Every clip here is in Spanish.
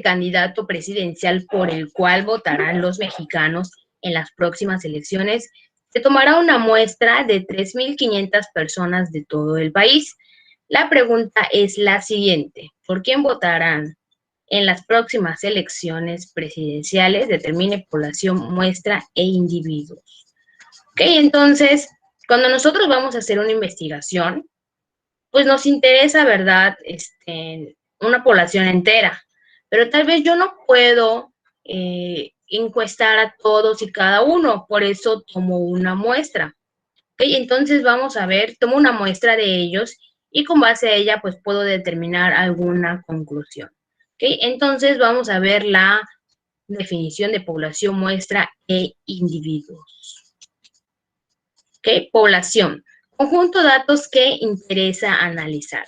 candidato presidencial por el cual votarán los mexicanos en las próximas elecciones, se tomará una muestra de 3.500 personas de todo el país. La pregunta es la siguiente: ¿por quién votarán en las próximas elecciones presidenciales? Determine población, muestra e individuos. Ok, entonces, cuando nosotros vamos a hacer una investigación, pues nos interesa, ¿verdad? Una población entera, pero tal vez yo no puedo encuestar a todos y cada uno, por eso tomo una muestra. ¿Okay? Entonces vamos a ver, tomo una muestra de ellos y con base a ella pues puedo determinar alguna conclusión. ¿Okay? Entonces vamos a ver la definición de población, muestra e individuos. ¿Okay? Población: conjunto de datos que interesa analizar.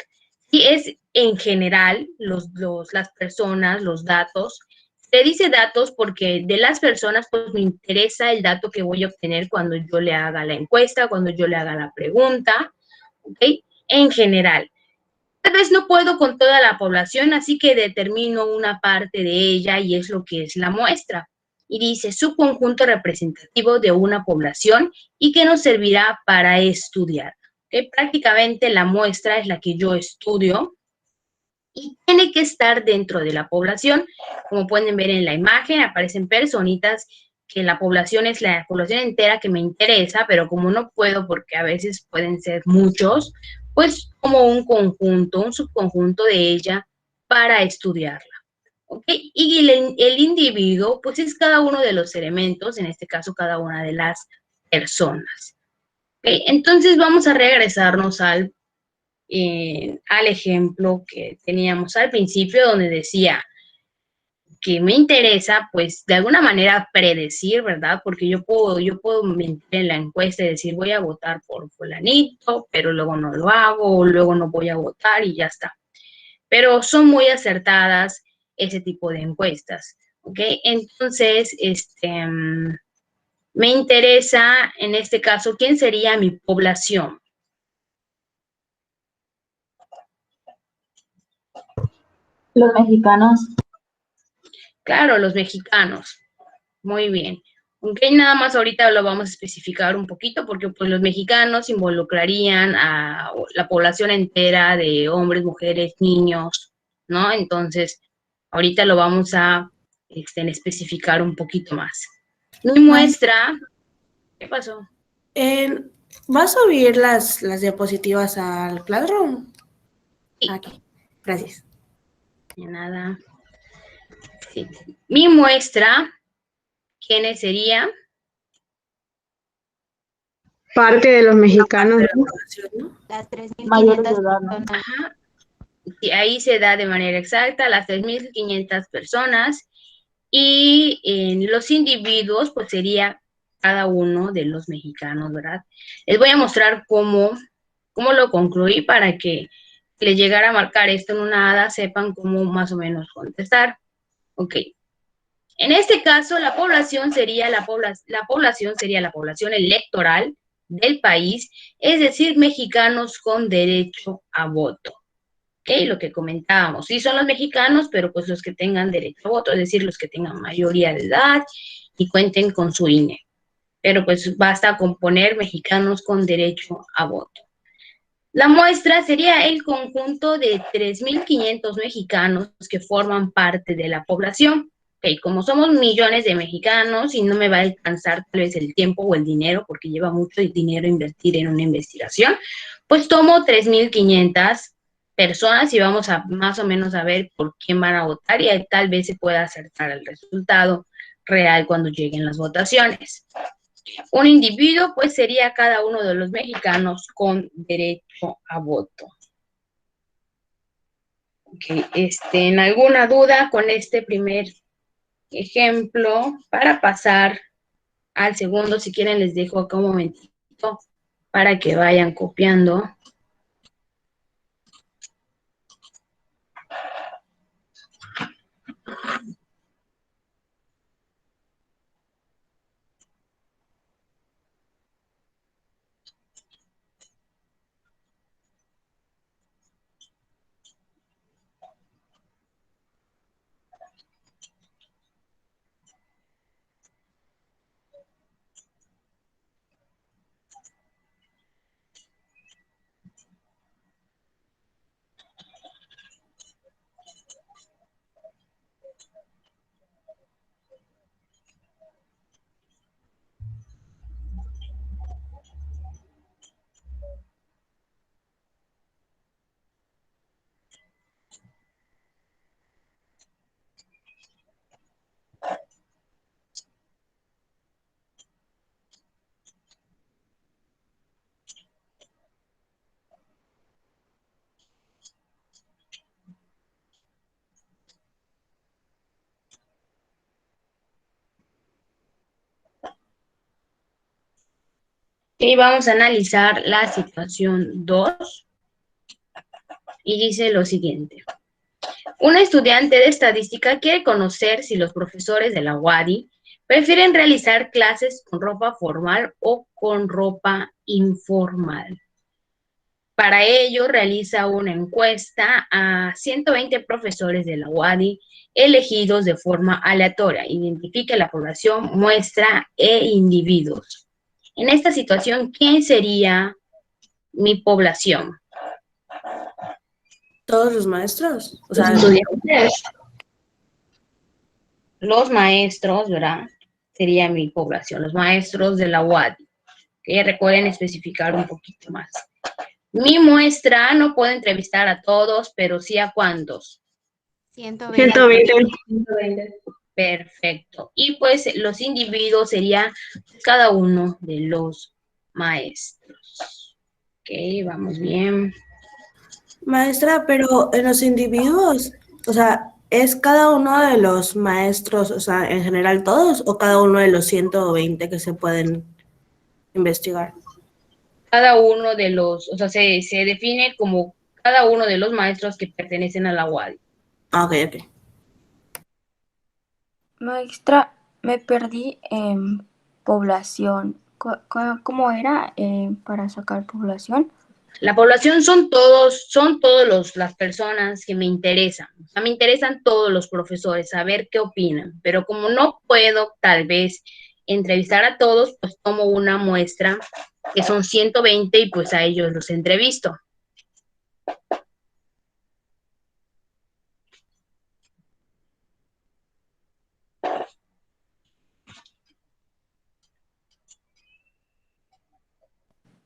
Si es en general las personas, los datos, se dice datos porque de las personas pues me interesa el dato que voy a obtener cuando yo le haga la encuesta, cuando yo le haga la pregunta, ¿ok? En general. Tal vez no puedo con toda la población, así que determino una parte de ella y es lo que es la muestra. Y dice, subconjunto representativo de una población y que nos servirá para estudiar. ¿Okay? Prácticamente la muestra es la que yo estudio y tiene que estar dentro de la población. Como pueden ver en la imagen, aparecen personitas que la población es la población entera que me interesa, pero como no puedo porque a veces pueden ser muchos, pues como un conjunto, un subconjunto de ella para estudiarla. ¿Okay? Y el individuo, pues es cada uno de los elementos, en este caso cada una de las personas. ¿Okay? Entonces vamos a regresarnos al ejemplo que teníamos al principio, donde decía que me interesa, pues, de alguna manera predecir, ¿verdad? Porque yo puedo mentir en la encuesta y decir, voy a votar por fulanito, pero luego no lo hago, o luego no voy a votar y ya está. Pero son muy acertadas ese tipo de encuestas, ¿ok? Entonces, me interesa, en este caso, ¿quién sería mi población? Los mexicanos. Claro, los mexicanos. Muy bien. Aunque nada más ahorita lo vamos a especificar un poquito porque pues los mexicanos involucrarían a la población entera de hombres, mujeres, niños, ¿no? Entonces, ahorita lo vamos a especificar un poquito más. Mi muestra, ¿qué pasó? ¿Va a subir las diapositivas al Classroom? Sí. Aquí, gracias. De nada. Sí. Mi muestra, ¿quiénes serían? Parte de los mexicanos, ¿no? Las 3.500 personas. Ajá. Y ahí se da de manera exacta las 3.500 personas y en los individuos pues sería cada uno de los mexicanos, ¿verdad? Les voy a mostrar cómo lo concluí para que les llegara a marcar esto en una hada, sepan cómo más o menos contestar. Ok. En este caso, la población sería la población electoral del país, es decir, mexicanos con derecho a voto. ¿Ok? Lo que comentábamos, sí son los mexicanos, pero pues los que tengan derecho a voto, es decir, los que tengan mayoría de edad y cuenten con su INE. Pero pues basta con poner mexicanos con derecho a voto. La muestra sería el conjunto de 3.500 mexicanos que forman parte de la población. Okay, como somos millones de mexicanos y no me va a alcanzar tal vez el tiempo o el dinero, porque lleva mucho dinero invertir en una investigación, pues tomo 3.500 personas y vamos a más o menos a ver por quién van a votar y ahí tal vez se pueda acertar el resultado real cuando lleguen las votaciones. Un individuo, pues, sería cada uno de los mexicanos con derecho a voto. Okay, ¿en alguna duda con este primer ejemplo? Para pasar al segundo, si quieren les dejo acá un momentito para que vayan copiando. Y vamos a analizar la situación 2 y dice lo siguiente. Un estudiante de estadística quiere conocer si los profesores de la UADY prefieren realizar clases con ropa formal o con ropa informal. Para ello, realiza una encuesta a 120 profesores de la UADY elegidos de forma aleatoria. Identifique la población, muestra e individuos. En esta situación, ¿quién sería mi población? Todos los maestros. O sea, Los estudiantes. Los maestros, ¿verdad? Sería mi población, los maestros de la UADY. Que recuerden especificar un poquito más. Mi muestra no puedo entrevistar a todos, pero sí a cuántos. 120. 120. Perfecto. Y pues los individuos serían cada uno de los maestros. Ok, vamos bien. maestra, pero en los individuos, o sea, ¿es cada uno de los maestros, o sea, en general todos, o cada uno de los 120 que se pueden investigar? Cada uno de los, o sea, se define como cada uno de los maestros que pertenecen a la UADY. Ah, ok, ok. Maestra, me perdí en población. ¿Cómo era para sacar población? La población son todos las personas que me interesan. O sea, me interesan todos los profesores, saber qué opinan. Pero como no puedo, tal vez, entrevistar a todos, pues tomo una muestra, que son 120, y pues a ellos los entrevisto.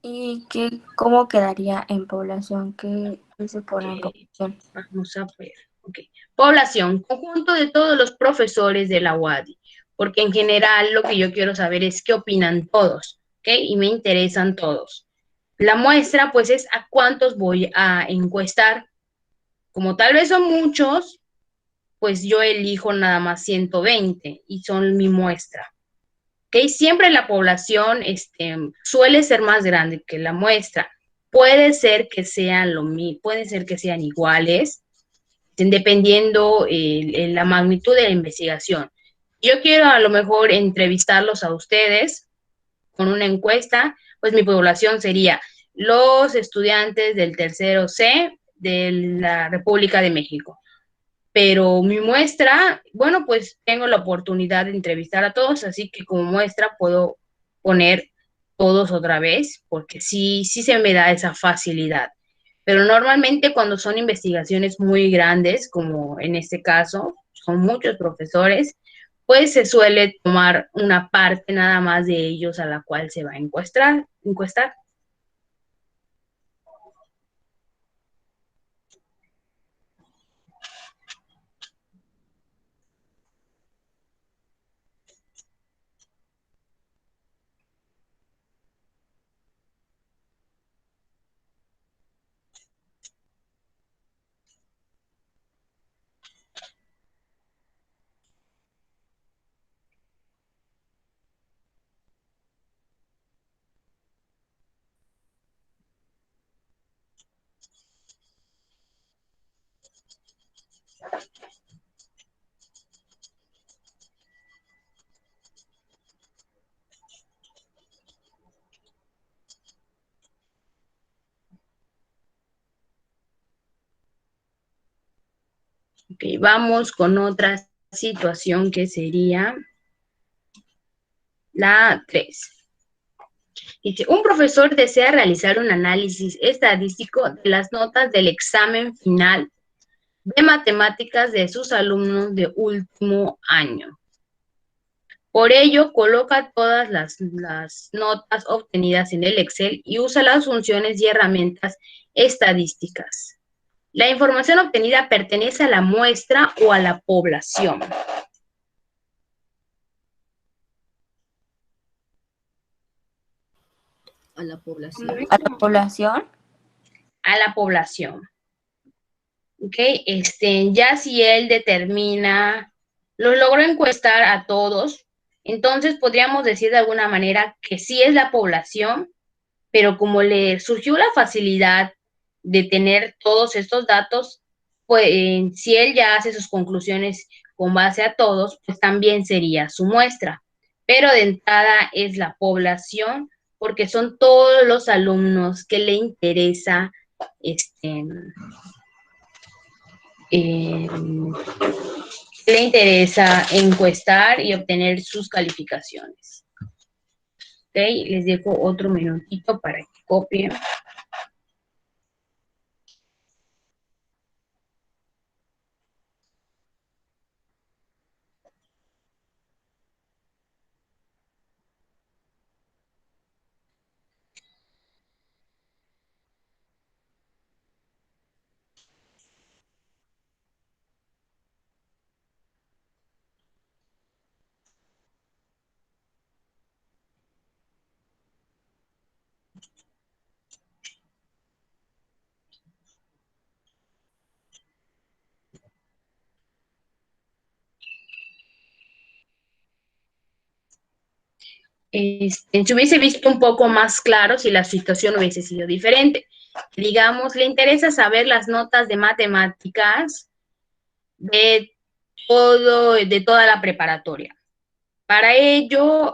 ¿Y cómo quedaría en población? ¿Qué se pone en población? Vamos a ver. Okay. Población, conjunto de todos los profesores de la UADY, porque en general lo que yo quiero saber es qué opinan todos, ¿ok? Y me interesan todos. La muestra, pues, es a cuántos voy a encuestar. Como tal vez son muchos, pues yo elijo nada más 120 y son mi muestra. ¿Ok? Siempre la población suele ser más grande que la muestra. Puede ser que sean puede ser que sean iguales, dependiendo la magnitud de la investigación. Yo quiero a lo mejor entrevistarlos a ustedes con una encuesta, pues mi población sería los estudiantes del tercero C de la República de México. Pero mi muestra, bueno, pues tengo la oportunidad de entrevistar a todos, así que como muestra puedo poner todos otra vez, porque sí se me da esa facilidad. Pero normalmente cuando son investigaciones muy grandes, como en este caso, son muchos profesores, pues se suele tomar una parte nada más de ellos a la cual se va a encuestar. Ok, vamos con otra situación que sería la 3. Dice, un profesor desea realizar un análisis estadístico de las notas del examen final de matemáticas de sus alumnos de último año. Por ello, coloca todas las notas obtenidas en el Excel y usa las funciones y herramientas estadísticas. ¿La información obtenida pertenece a la muestra o a la población? A la población. ¿A la población? A la población. ¿Ok? Ya si él determina, lo logró encuestar a todos, entonces podríamos decir de alguna manera que sí es la población, pero como le surgió la facilidad de tener todos estos datos, pues si él ya hace sus conclusiones con base a todos, pues también sería su muestra. Pero de entrada es la población, porque son todos los alumnos que le interesa eh, le interesa encuestar y obtener sus calificaciones. Ok, les dejo otro minutito para que copien. Se hubiese visto un poco más claro si la situación hubiese sido diferente. Digamos, le interesa saber las notas de matemáticas de toda la preparatoria. Para ello,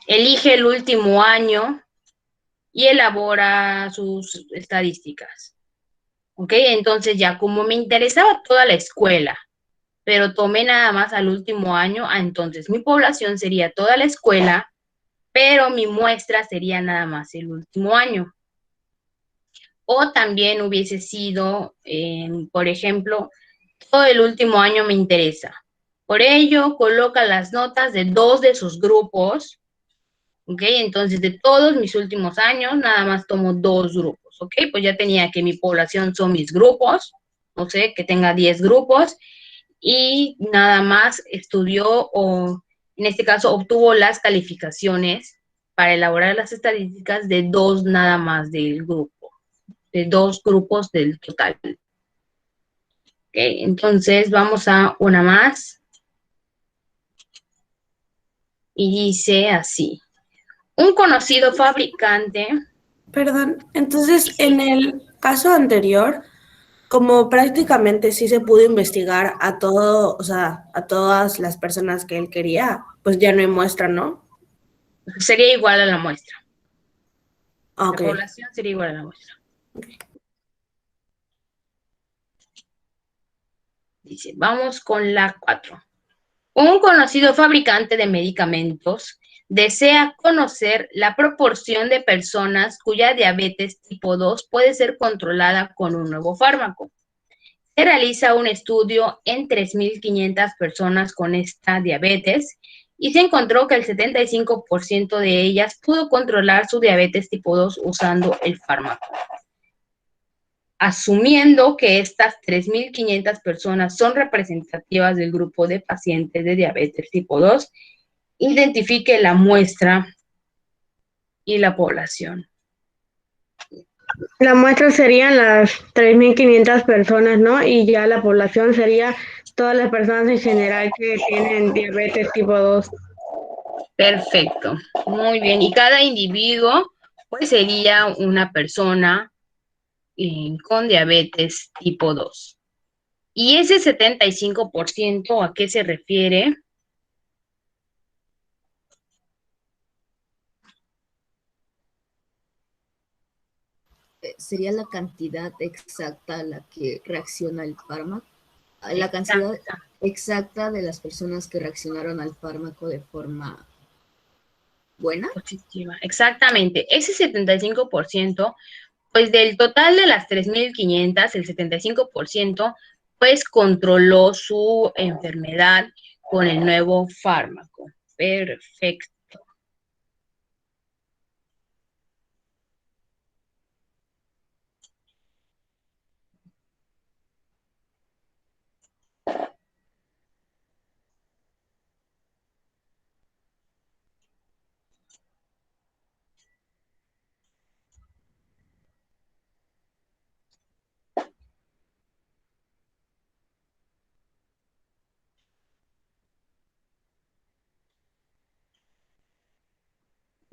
elige el último año y elabora sus estadísticas. ¿Ok? Entonces ya como me interesaba toda la escuela, pero tomé nada más al último año, entonces mi población sería toda la escuela, pero mi muestra sería nada más el último año. O también hubiese sido, por ejemplo, todo el último año me interesa. Por ello, coloca las notas de 2 de sus grupos, ¿ok? Entonces, de todos mis últimos años, nada más tomo 2 grupos, ¿ok? Pues ya tenía que mi población son mis grupos, no sé, que tenga 10 grupos, y nada más estudió o, en este caso, obtuvo las calificaciones para elaborar las estadísticas de 2 nada más del grupo, de 2 grupos del total. Ok, entonces vamos a una más. Y dice así. Un conocido fabricante. Perdón, entonces en el caso anterior, como prácticamente sí se pudo investigar a todo, o sea, a todas las personas que él quería, pues ya no hay muestra, ¿no? Sería igual a la muestra. Ok. La población sería igual a la muestra. Dice, vamos con la 4. Un conocido fabricante de medicamentos desea conocer la proporción de personas cuya diabetes tipo 2 puede ser controlada con un nuevo fármaco. Se realiza un estudio en 3.500 personas con esta diabetes y se encontró que el 75% de ellas pudo controlar su diabetes tipo 2 usando el fármaco. Asumiendo que estas 3.500 personas son representativas del grupo de pacientes de diabetes tipo 2, identifique la muestra y la población. La muestra serían las 3.500 personas, ¿no? Y ya la población sería todas las personas en general que tienen diabetes tipo 2. Perfecto, muy bien. Y cada individuo, pues sería una persona con diabetes tipo 2. Y ese 75%, ¿a qué se refiere? Sería la cantidad exacta a la que reacciona el fármaco, la cantidad exacta de las personas que reaccionaron al fármaco de forma buena. Positiva, exactamente. Ese 75%, pues del total de las 3.500, el 75%, pues controló su enfermedad con el nuevo fármaco. Perfecto.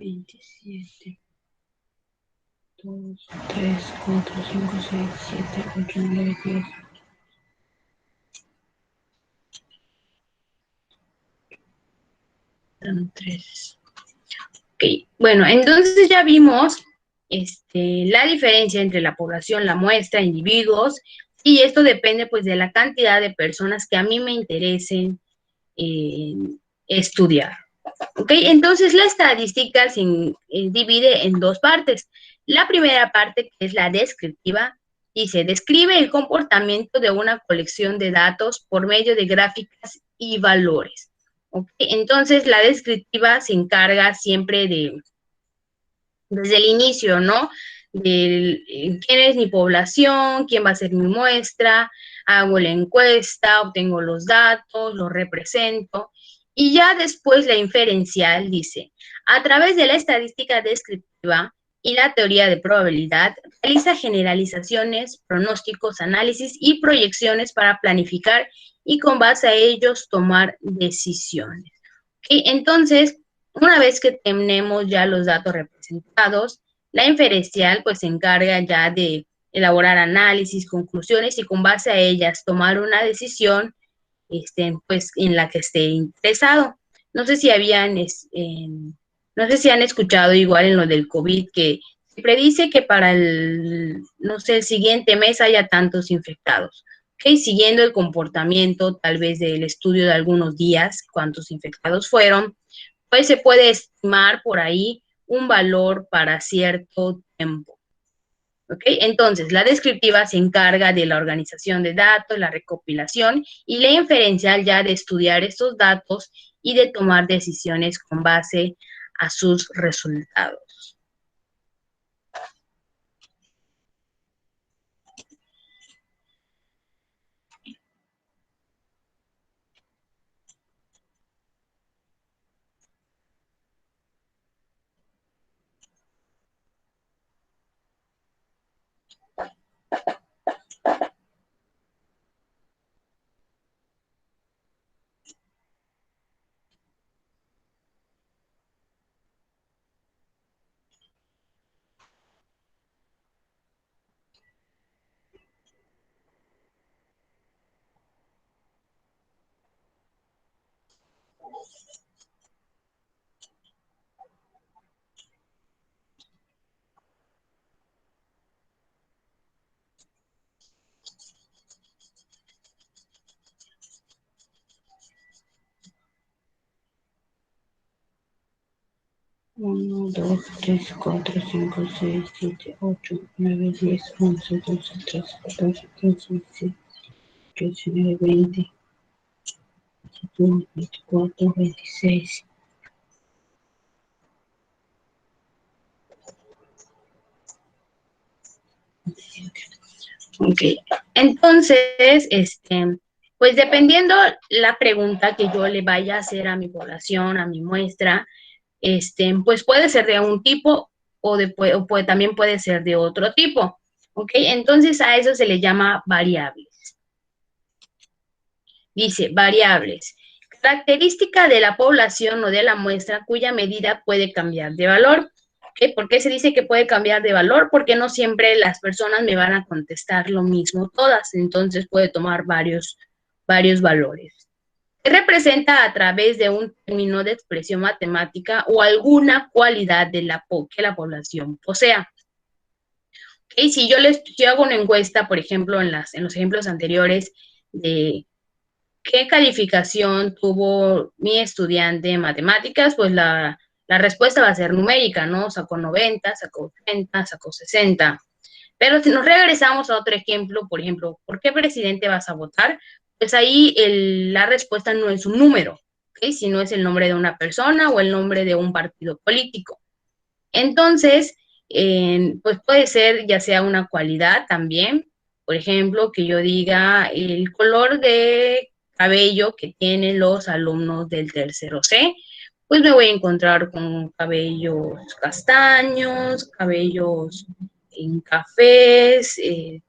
27, 2, 3, 4, 5, 6, 7, 8, 9, 10. Son 3. Ok, bueno, entonces ya vimos la diferencia entre la población, la muestra, individuos, y esto depende pues de la cantidad de personas que a mí me interesen estudiar. Ok, entonces la estadística se divide en dos partes. La primera parte, que es la descriptiva, y se describe el comportamiento de una colección de datos por medio de gráficas y valores. Okay, entonces la descriptiva se encarga siempre desde el inicio, ¿no? De quién es mi población, quién va a ser mi muestra, hago la encuesta, obtengo los datos, los represento, y ya después la inferencial dice, a través de la estadística descriptiva y la teoría de probabilidad, realiza generalizaciones, pronósticos, análisis y proyecciones para planificar y con base a ellos tomar decisiones. ¿Okay? Entonces, una vez que tenemos ya los datos representados, la inferencial pues se encarga ya de elaborar análisis, conclusiones y con base a ellas tomar una decisión pues en la que esté interesado. No sé si no sé si han escuchado igual en lo del COVID que se predice que para no sé, el siguiente mes haya tantos infectados. Okay, siguiendo el comportamiento tal vez del estudio de algunos días, cuántos infectados fueron, pues se puede estimar por ahí un valor para cierto tiempo. ¿Ok? Entonces, la descriptiva se encarga de la organización de datos, la recopilación, y la inferencial ya de estudiar estos datos y de tomar decisiones con base a sus resultados. Uno, 2, 3, 4, 5, 6, 7, 8, 9, 10, 11, 12, 13, 14, 15, 16, 18, 19, 20, 21, 24, 26. Ok, entonces, pues dependiendo la pregunta que yo le vaya a hacer a mi población, a mi muestra, pues puede ser de un tipo o también puede ser de otro tipo. Ok, entonces a eso se le llama variables. Dice, variables. Característica de la población o de la muestra cuya medida puede cambiar de valor. ¿Okay? ¿Por qué se dice que puede cambiar de valor? Porque no siempre las personas me van a contestar lo mismo todas, entonces puede tomar varios valores. Se representa a través de un término de expresión matemática o alguna cualidad que la población posea. ¿Okay? Si yo hago una encuesta, por ejemplo, en los ejemplos anteriores, de qué calificación tuvo mi estudiante en matemáticas, pues la respuesta va a ser numérica, ¿no? Sacó 90, sacó 30, sacó 60. Pero si nos regresamos a otro ejemplo, por ejemplo, ¿por qué presidente vas a votar? Pues ahí la respuesta no es un número, ¿okay? Sino es el nombre de una persona o el nombre de un partido político. Entonces, pues puede ser ya sea una cualidad también, por ejemplo, que yo diga el color de cabello que tienen los alumnos del tercero C, pues me voy a encontrar con cabellos castaños, cabellos en cafés,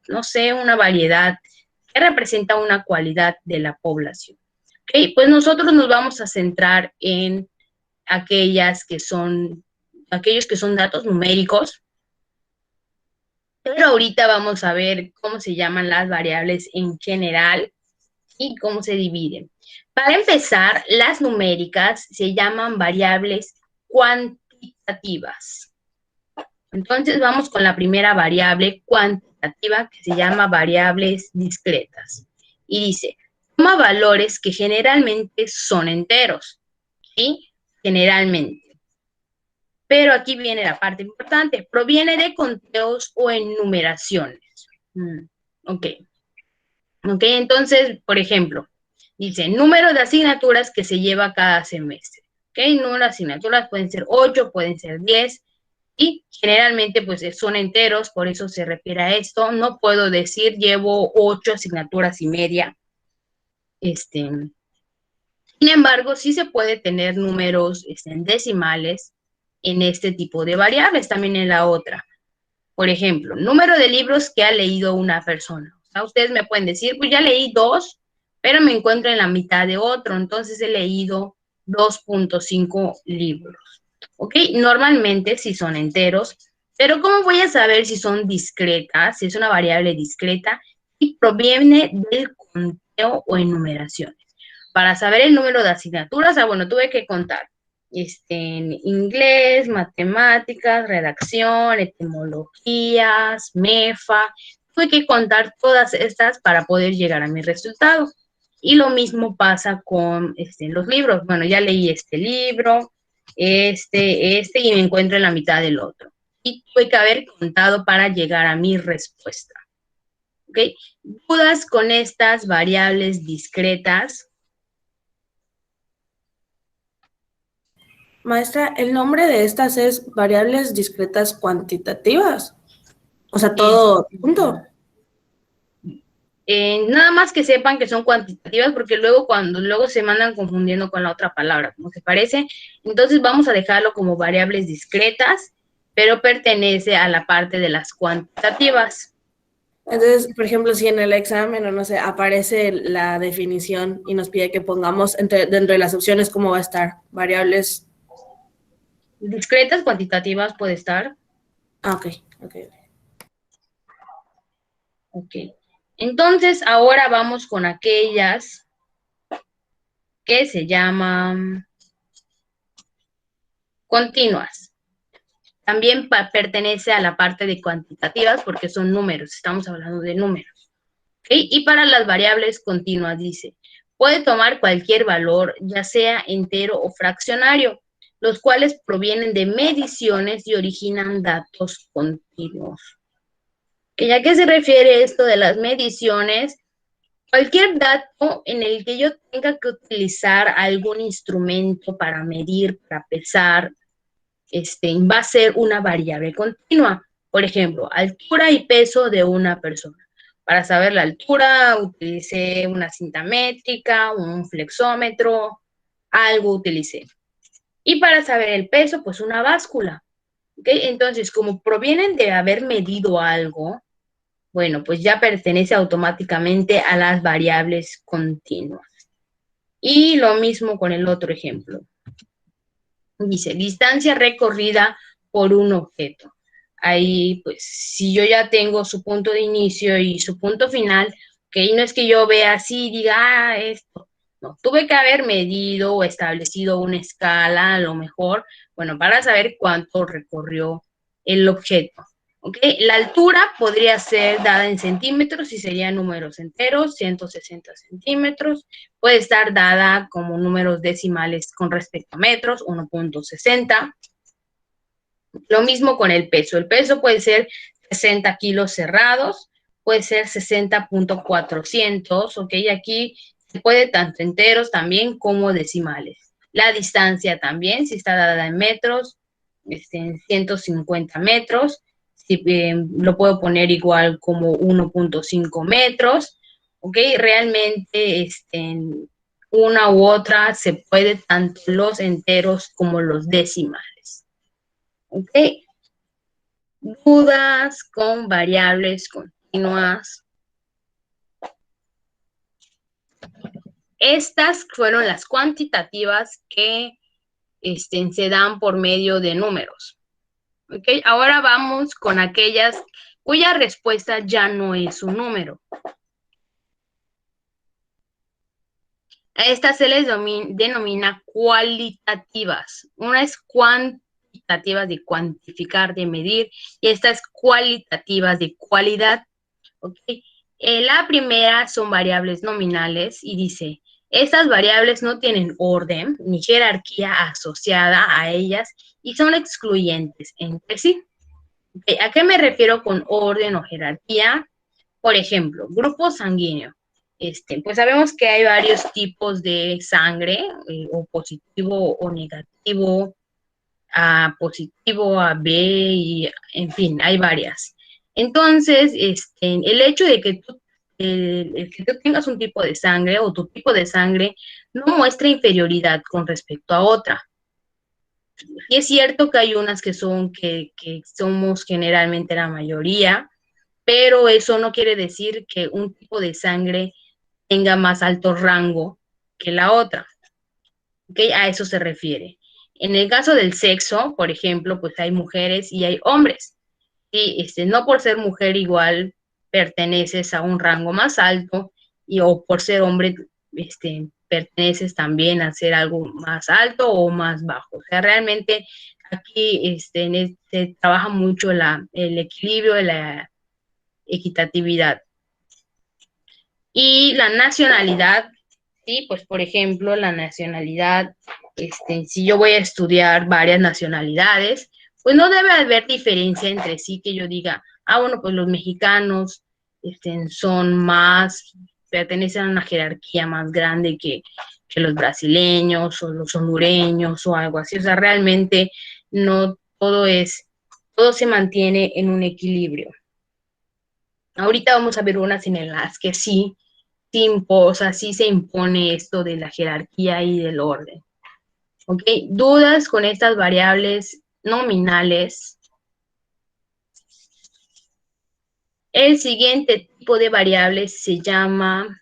no sé, una variedad que representa una cualidad de la población. Okay, pues nosotros nos vamos a centrar en aquellas que son aquellos que son datos numéricos. Pero ahorita vamos a ver cómo se llaman las variables en general y cómo se dividen. Para empezar, las numéricas se llaman variables cuantitativas. Entonces vamos con la primera variable cuantitativa que se llama variables discretas. Y dice, toma valores que generalmente son enteros, ¿sí? Generalmente. Pero aquí viene la parte importante. Proviene de conteos o enumeraciones. Ok. Ok, entonces, por ejemplo, dice, número de asignaturas que se lleva cada semestre. Ok, número de asignaturas pueden ser 8, pueden ser 10. Y generalmente pues son enteros, por eso se refiere a esto. No puedo decir llevo 8 asignaturas y media. Sin embargo, sí se puede tener números decimales en este tipo de variables, también en la otra. Por ejemplo, número de libros que ha leído una persona. O sea, ustedes me pueden decir, pues ya leí 2, pero me encuentro en la mitad de otro, entonces he leído 2.5 libros. ¿Ok? Normalmente sí son enteros, pero ¿cómo voy a saber si son discretas, si es una variable discreta y proviene del conteo o enumeraciones? Para saber el número de asignaturas, bueno, tuve que contar en inglés, matemáticas, redacción, etimologías, MEFA, tuve que contar todas estas para poder llegar a mi resultado. Y lo mismo pasa con los libros. Bueno, ya leí este libro, y me encuentro en la mitad del otro. Y tuve que haber contado para llegar a mi respuesta. ¿Ok? ¿Dudas con estas variables discretas? Maestra, el nombre de estas es variables discretas cuantitativas. O sea, todo junto. Nada más que sepan que son cuantitativas, porque luego se mandan confundiendo con la otra palabra, como se parece. Entonces vamos a dejarlo como variables discretas, pero pertenece a la parte de las cuantitativas. Entonces, por ejemplo, si en el examen o no sé, aparece la definición y nos pide que pongamos dentro de las opciones cómo va a estar, variables. Discretas, cuantitativas puede estar. Ah, ok. Ok. Entonces, ahora vamos con aquellas que se llaman continuas. También pertenece a la parte de cuantitativas porque son números, estamos hablando de números. ¿Okay? Y para las variables continuas dice, puede tomar cualquier valor, ya sea entero o fraccionario, los cuales provienen de mediciones y originan datos continuos. ¿A qué se refiere esto de las mediciones? Cualquier dato en el que yo tenga que utilizar algún instrumento para medir, para pesar, va a ser una variable continua. Por ejemplo, altura y peso de una persona. Para saber la altura, utilicé una cinta métrica, un flexómetro, algo utilicé. Y para saber el peso, pues una báscula. ¿Okay? Entonces, como provienen de haber medido algo, bueno, pues ya pertenece automáticamente a las variables continuas. Y lo mismo con el otro ejemplo. Dice, distancia recorrida por un objeto. Ahí, pues, si yo ya tengo su punto de inicio y su punto final, que no es que yo vea así y diga, esto. No, tuve que haber medido o establecido una escala, a lo mejor, bueno, para saber cuánto recorrió el objeto. ¿Ok? La altura podría ser dada en centímetros y serían números enteros, 160 centímetros. Puede estar dada como números decimales con respecto a metros, 1.60. Lo mismo con el peso. El peso puede ser 60 kilos cerrados, puede ser 60.400, ¿ok? Aquí se puede tanto enteros también como decimales. La distancia también, si está dada en metros, en 150 metros. Si, lo puedo poner igual como 1.5 metros, ¿ok? Realmente una u otra se puede tanto los enteros como los decimales. ¿Ok? Dudas con variables continuas. Estas fueron las cuantitativas que se dan por medio de números. ¿Ok? Ahora vamos con aquellas cuya respuesta ya no es un número. A estas se les denomina cualitativas. Una es cuantitativas de cuantificar, de medir, y estas cualitativas de cualidad. ¿Ok? La primera son variables nominales y dice, estas variables no tienen orden ni jerarquía asociada a ellas y son excluyentes entre sí. ¿Ok? ¿A qué me refiero con orden o jerarquía? Por ejemplo, grupo sanguíneo. Pues sabemos que hay varios tipos de sangre, o positivo o negativo, A positivo, A B, y en fin, hay varias. Entonces, el hecho de que que tú tengas un tipo de sangre o tu tipo de sangre no muestra inferioridad con respecto a otra. Y es cierto que hay unas que somos generalmente la mayoría, pero eso no quiere decir que un tipo de sangre tenga más alto rango que la otra. ¿Ok? A eso se refiere. En el caso del sexo, por ejemplo, pues hay mujeres y hay hombres. Y no por ser mujer igual perteneces a un rango más alto o por ser hombre perteneces también a ser algo más alto o más bajo. O sea, realmente aquí se trabaja mucho el equilibrio de la equitatividad. Y la nacionalidad, sí, pues por ejemplo, la nacionalidad, si yo voy a estudiar varias nacionalidades, pues no debe haber diferencia entre sí que yo diga, bueno, pues los mexicanos son más, pertenecen a una jerarquía más grande que los brasileños o los hondureños o algo así. O sea, realmente no todo se mantiene en un equilibrio. Ahorita vamos a ver unas en las que sí se impone esto de la jerarquía y del orden. ¿Ok? Dudas con estas variables nominales. El siguiente tipo de variables se llama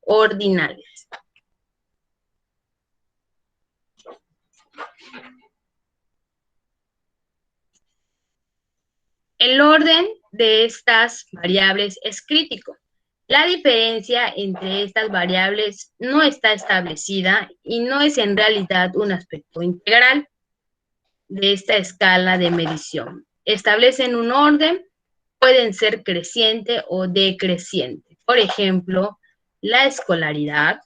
ordinales. El orden de estas variables es crítico. La diferencia entre estas variables no está establecida y no es en realidad un aspecto integral de esta escala de medición. Establecen un orden, pueden ser creciente o decreciente. Por ejemplo, la escolaridad.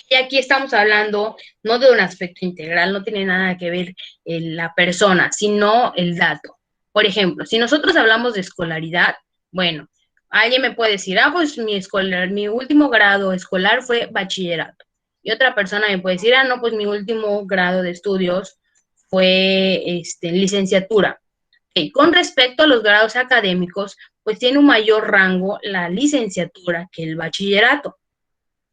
Y aquí estamos hablando no de un aspecto integral, no tiene nada que ver la persona, sino el dato. Por ejemplo, si nosotros hablamos de escolaridad, bueno, alguien me puede decir, pues mi último grado escolar fue bachillerato. Y otra persona me puede decir, no, pues mi último grado de estudios fue licenciatura. Okay. Con respecto a los grados académicos, pues tiene un mayor rango la licenciatura que el bachillerato.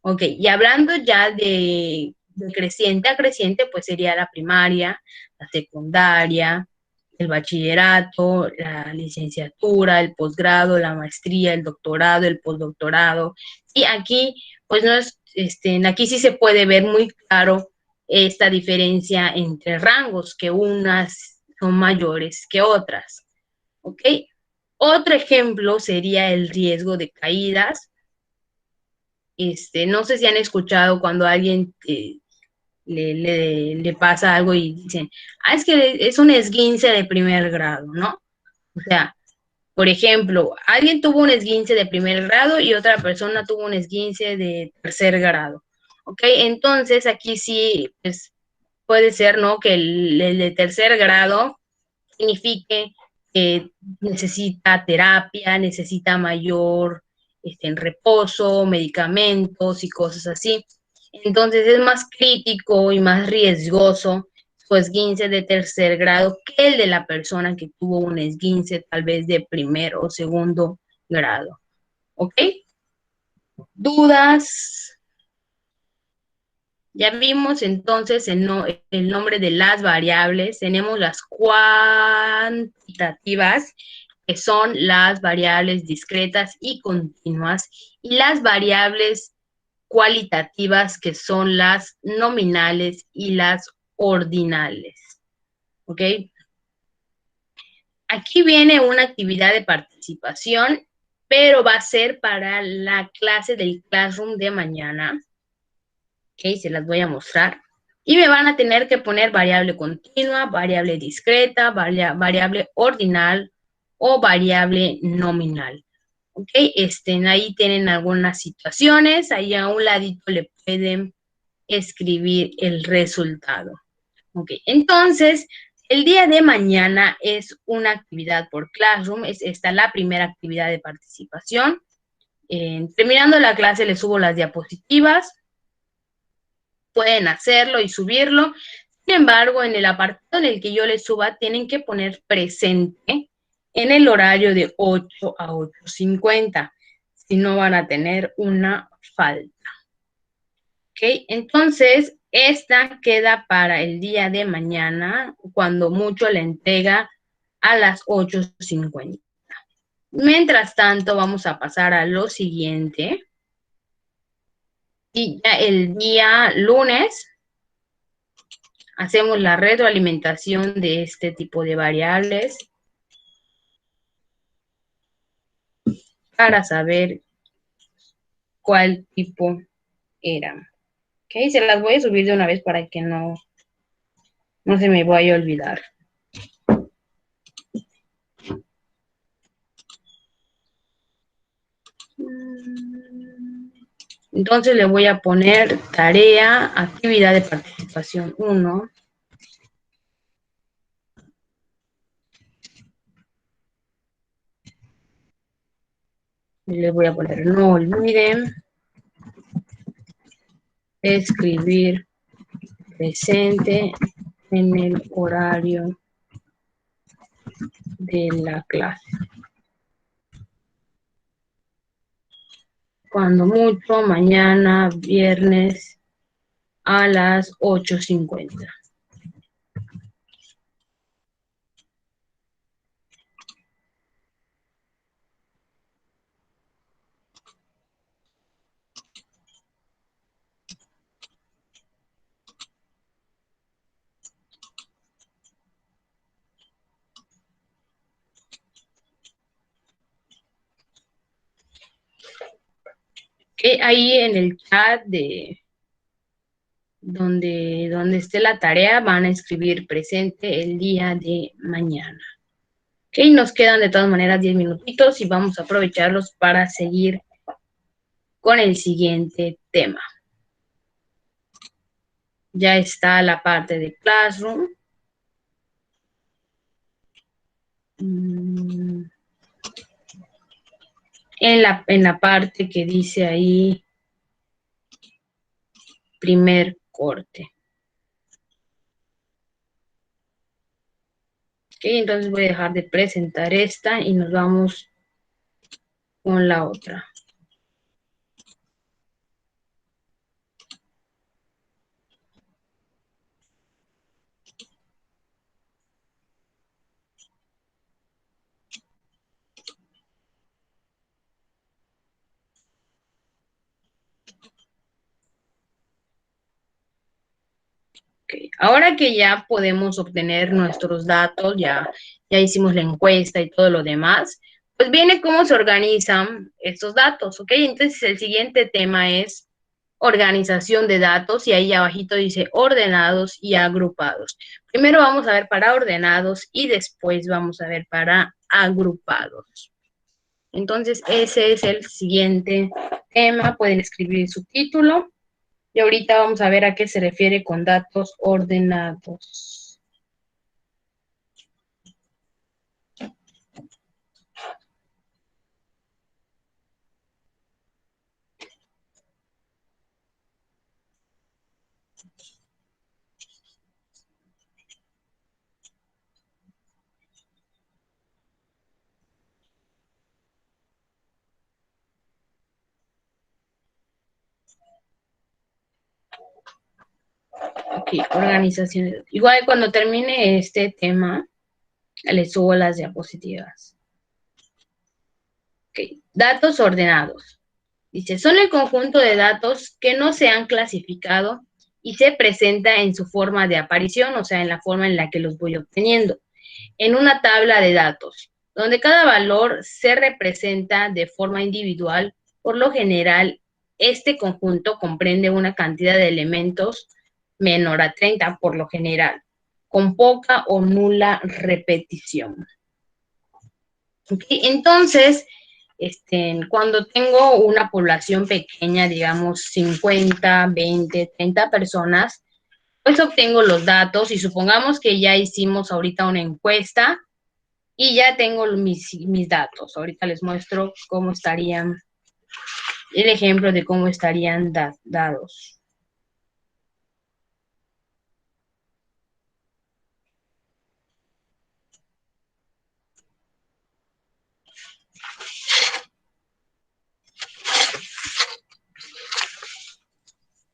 Ok, y hablando ya de creciente a creciente, pues sería la primaria, la secundaria, el bachillerato, la licenciatura, el posgrado, la maestría, el doctorado, el postdoctorado. Y aquí, pues no es, aquí sí se puede ver muy claro esta diferencia entre rangos, que unas son mayores que otras. ¿Ok? Otro ejemplo sería el riesgo de caídas. No sé si han escuchado cuando a alguien le pasa algo y dicen, es que es un esguince de primer grado, ¿no? O sea, por ejemplo, alguien tuvo un esguince de primer grado y otra persona tuvo un esguince de tercer grado. ¿Ok? Entonces, aquí sí, pues, puede ser, ¿no? Que el de tercer grado signifique que necesita terapia, necesita mayor en reposo, medicamentos y cosas así. Entonces es más crítico y más riesgoso su esguince de tercer grado que el de la persona que tuvo un esguince tal vez de primer o segundo grado. ¿Ok? ¿Dudas? Ya vimos entonces el nombre de las variables. Tenemos las cuantitativas, que son las variables discretas y continuas, y las variables cualitativas, que son las nominales y las ordinales. ¿Ok? Aquí viene una actividad de participación, pero va a ser para la clase del Classroom de mañana. Ok, se las voy a mostrar. Y me van a tener que poner variable continua, variable discreta, variable ordinal o variable nominal. Ok, ahí tienen algunas situaciones. Ahí a un ladito le pueden escribir el resultado. Ok, entonces, el día de mañana es una actividad por Classroom. Esta la primera actividad de participación. Terminando la clase les subo las diapositivas. Pueden hacerlo y subirlo. Sin embargo, en el apartado en el que yo les suba, tienen que poner presente en el horario de 8 a 8:50. Si no, van a tener una falta. Ok, entonces, esta queda para el día de mañana, cuando mucho la entrega a las 8:50. Mientras tanto, vamos a pasar a lo siguiente. Y ya el día lunes hacemos la retroalimentación de este tipo de variables para saber cuál tipo era. Ok, se las voy a subir de una vez para que no se me vaya a olvidar. Entonces le voy a poner tarea, actividad de participación 1. Le voy a poner no olviden escribir presente en el horario de la clase. Cuando mucho, mañana, viernes, a las 8:50. Ahí en el chat de donde esté la tarea van a escribir presente el día de mañana. Ok, nos quedan de todas maneras 10 minutitos y vamos a aprovecharlos para seguir con el siguiente tema. Ya está la parte de Classroom. En la parte que dice ahí primer corte. Ok, entonces voy a dejar de presentar esta y nos vamos con la otra. Okay. Ahora que ya podemos obtener nuestros datos, ya hicimos la encuesta y todo lo demás, pues viene cómo se organizan estos datos, ¿ok? Entonces el siguiente tema es organización de datos y ahí abajito dice ordenados y agrupados. Primero vamos a ver para ordenados y después vamos a ver para agrupados. Entonces ese es el siguiente tema, pueden escribir su título. Y ahorita vamos a ver a qué se refiere con datos ordenados. Ok, organización. Igual cuando termine este tema, le subo las diapositivas. Ok, datos ordenados. Dice, son el conjunto de datos que no se han clasificado y se presenta en su forma de aparición, o sea, en la forma en la que los voy obteniendo. en una tabla de datos, donde cada valor se representa de forma individual. Por lo general, este conjunto comprende una cantidad de elementos menor a 30 por lo general, con poca o nula repetición. ¿Okay? Entonces, cuando tengo una población pequeña, digamos 50, 20, 30 personas, pues obtengo los datos y supongamos que ya hicimos ahorita una encuesta y ya tengo mis datos. Ahorita les muestro cómo estarían, el ejemplo de cómo estarían dados.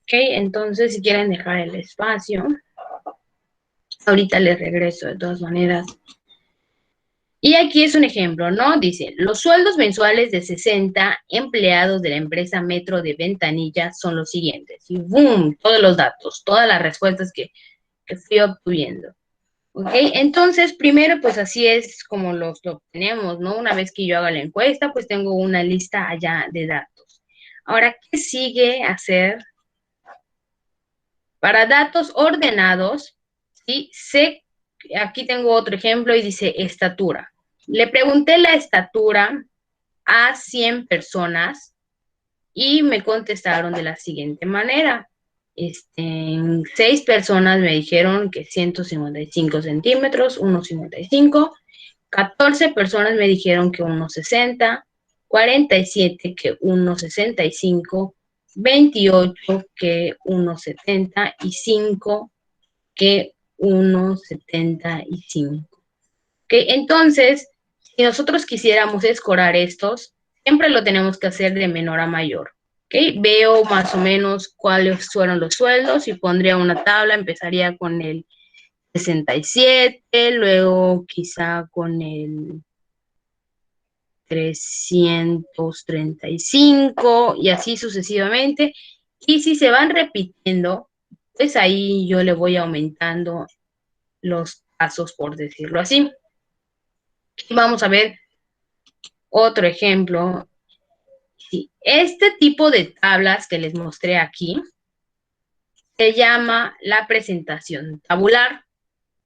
Ok, entonces si quieren dejar el espacio, ahorita les regreso de todas maneras. Y aquí es un ejemplo, ¿no? Dice, los sueldos mensuales de 60 empleados de la empresa Metro de Ventanilla son los siguientes. Y ¡boom! Todos los datos, todas las respuestas que fui obteniendo. ¿Ok? Entonces, primero, pues así es como lo obtenemos, ¿no? Una vez que yo haga la encuesta, pues tengo una lista allá de datos. Ahora, ¿qué sigue hacer? Para datos ordenados, ¿sí? Aquí tengo otro ejemplo y dice estatura. Le pregunté la estatura a 100 personas y me contestaron de la siguiente manera. 6 personas me dijeron que 155 centímetros, 1,55. 14 personas me dijeron que 1,60. 47 que 1,65. 28 que 1,70 y 5 que 1,75. ¿Okay? Entonces, si nosotros quisiéramos escorar estos, siempre lo tenemos que hacer de menor a mayor. ¿Okay? Veo más o menos cuáles fueron los sueldos y pondría una tabla, empezaría con el 67, luego quizá con el 335 y así sucesivamente. Y si se van repitiendo, pues ahí yo le voy aumentando los pasos, por decirlo así. Vamos a ver otro ejemplo. Sí, este tipo de tablas que les mostré aquí se llama la presentación tabular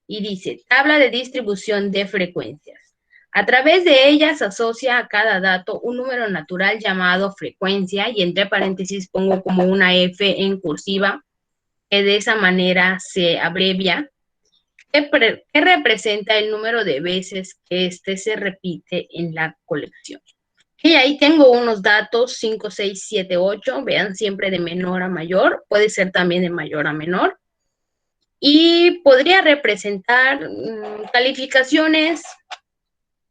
y dice tabla de distribución de frecuencias. A través de ella se asocia a cada dato un número natural llamado frecuencia y entre paréntesis pongo como una F en cursiva, que de esa manera se abrevia, que representa el número de veces que se repite en la colección. Y ahí tengo unos datos, 5, 6, 7, 8, vean siempre de menor a mayor, puede ser también de mayor a menor. Y podría representar calificaciones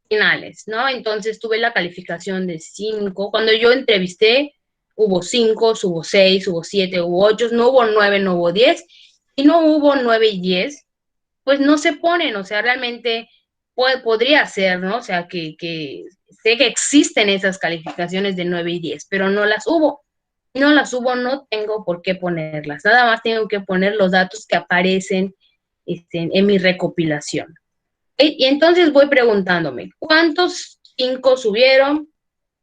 finales, ¿no? Entonces tuve la calificación de 5. Cuando yo entrevisté, hubo 5, hubo 6, hubo 7, hubo 8, no hubo 9, no hubo 10. Si no hubo 9 y 10, pues no se ponen, o sea, realmente podría ser, ¿no? O sea, que sé que existen esas calificaciones de 9 y 10, pero no las hubo. Si no las hubo, no tengo por qué ponerlas. Nada más tengo que poner los datos que aparecen en mi recopilación. Y entonces voy preguntándome, ¿cuántos 5 subieron?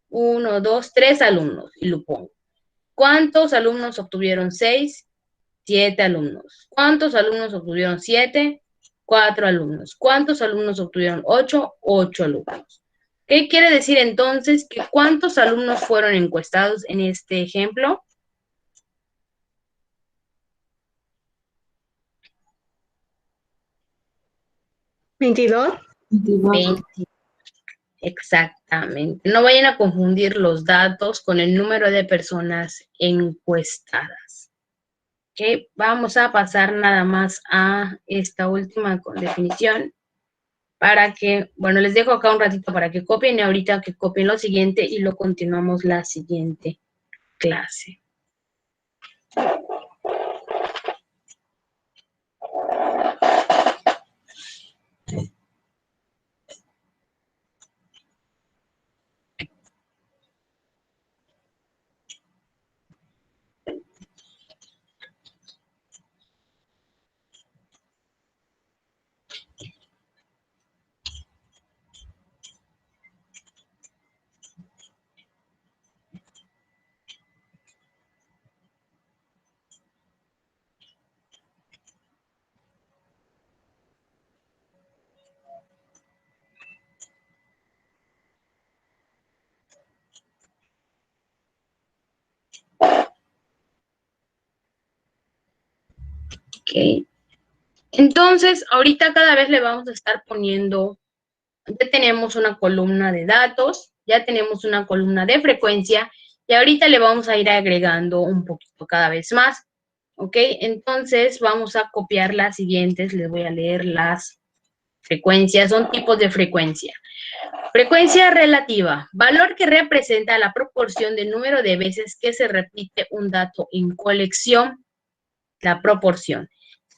1, 2, 3 alumnos, y lo pongo. ¿Cuántos alumnos obtuvieron 6? 7 alumnos. ¿Cuántos alumnos obtuvieron 7? 4 alumnos. ¿Cuántos alumnos obtuvieron 8? 8 alumnos. ¿Qué quiere decir entonces? Que ¿cuántos alumnos fueron encuestados en este ejemplo? 22. 20. Exactamente. No vayan a confundir los datos con el número de personas encuestadas. ¿Ok? Vamos a pasar nada más a esta última definición para que, bueno, les dejo acá un ratito para que copien y ahorita que copien lo siguiente y lo continuamos la siguiente clase. Ok. Entonces, ahorita cada vez le vamos a estar poniendo, ya tenemos una columna de datos, ya tenemos una columna de frecuencia, y ahorita le vamos a ir agregando un poquito cada vez más. ¿Ok? Entonces, vamos a copiar las siguientes, les voy a leer las frecuencias, son tipos de frecuencia. Frecuencia relativa, valor que representa la proporción del número de veces que se repite un dato en colección, la proporción.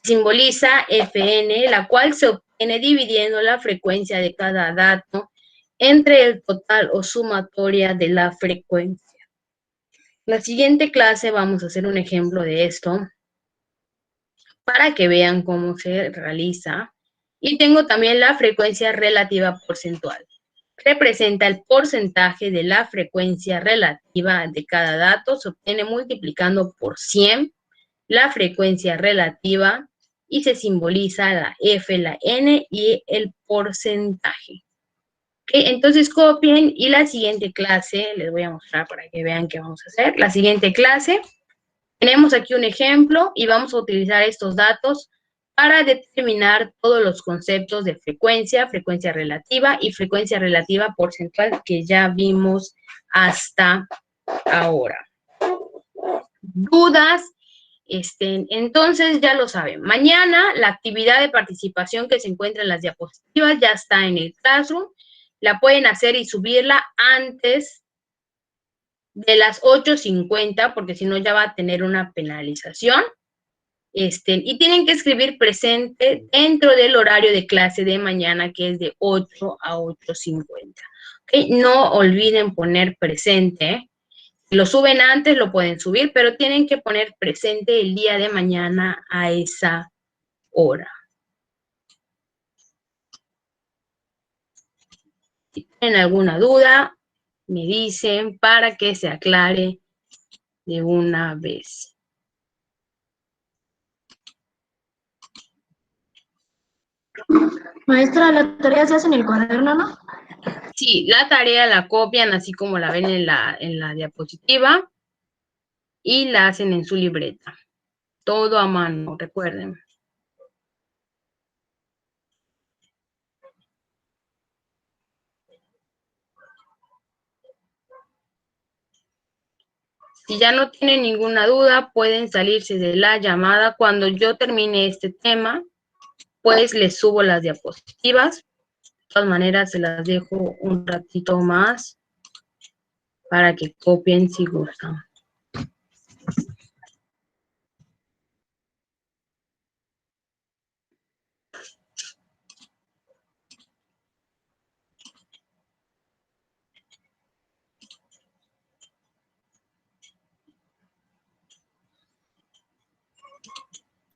Simboliza Fn, la cual se obtiene dividiendo la frecuencia de cada dato entre el total o sumatoria de la frecuencia. La siguiente clase vamos a hacer un ejemplo de esto para que vean cómo se realiza. Y tengo también la frecuencia relativa porcentual. Representa el porcentaje de la frecuencia relativa de cada dato, se obtiene multiplicando por 100 la frecuencia relativa y se simboliza la F, la N y el porcentaje. ¿Okay? Entonces copien y la siguiente clase, les voy a mostrar para que vean qué vamos a hacer. La siguiente clase, tenemos aquí un ejemplo y vamos a utilizar estos datos para determinar todos los conceptos de frecuencia, frecuencia relativa y frecuencia relativa porcentual que ya vimos hasta ahora. ¿Dudas? Entonces ya lo saben. Mañana la actividad de participación que se encuentra en las diapositivas ya está en el Classroom. La pueden hacer y subirla antes de las 8:50 porque si no ya va a tener una penalización. Y tienen que escribir presente dentro del horario de clase de mañana, que es de 8 a 8:50. ¿Okay? No olviden poner presente. Si lo suben antes, lo pueden subir, pero tienen que poner presente el día de mañana a esa hora. Si tienen alguna duda, me dicen para que se aclare de una vez. Maestra, la tarea se hace en el cuaderno, ¿no? Sí, la tarea la copian así como la ven en la diapositiva y la hacen en su libreta. Todo a mano, recuerden. Si ya no tienen ninguna duda, pueden salirse de la llamada. Cuando yo termine este tema, pues les subo las diapositivas. De todas maneras, se las dejo un ratito más para que copien si gustan.